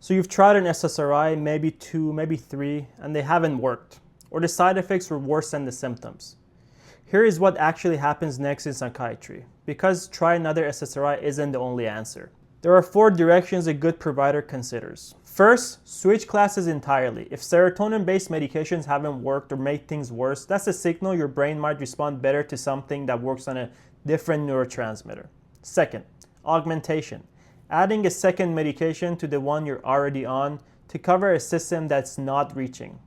So you've tried an SSRI, maybe 2, maybe 3, and they haven't worked, or the side effects were worse than the symptoms. Here is what actually happens next in psychiatry, because try another SSRI isn't the only answer. There are 4 directions a good provider considers. First, switch classes entirely. If serotonin-based medications haven't worked or made things worse, that's a signal your brain might respond better to something that works on a different neurotransmitter. Second, augmentation. Adding a second medication to the one you're already on to cover a system that's not reaching.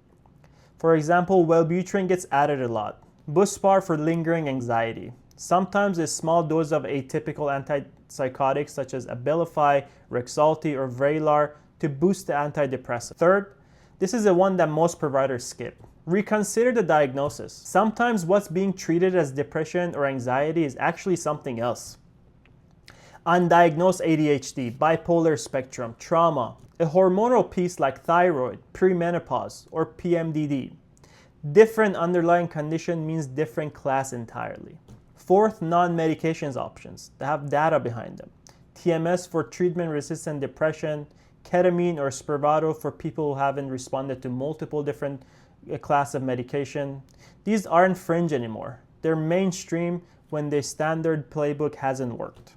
For example, Wellbutrin gets added a lot. Buspar for lingering anxiety. Sometimes a small dose of atypical antipsychotics such as Abilify, Rexulti, or Vraylar to boost the antidepressant. Third, this is the one that most providers skip. Reconsider the diagnosis. Sometimes what's being treated as depression or anxiety is actually something else. Undiagnosed ADHD, bipolar spectrum, trauma, a hormonal piece like thyroid, premenopause, or PMDD. Different underlying condition means different class entirely. Fourth, non-medications options that have data behind them. TMS for treatment-resistant depression, ketamine or Spravato for people who haven't responded to multiple different class of medication. These aren't fringe anymore. They're mainstream when the standard playbook hasn't worked.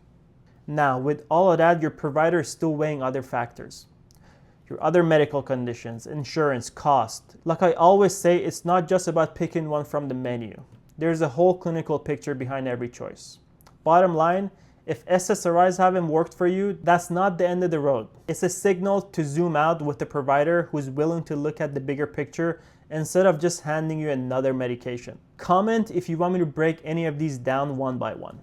Now, with all of that, your provider is still weighing other factors. Your other medical conditions, insurance, cost. Like I always say, it's not just about picking one from the menu. There's a whole clinical picture behind every choice. Bottom line, if SSRIs haven't worked for you, that's not the end of the road. It's a signal to zoom out with the provider who's willing to look at the bigger picture instead of just handing you another medication. Comment if you want me to break any of these down one by one.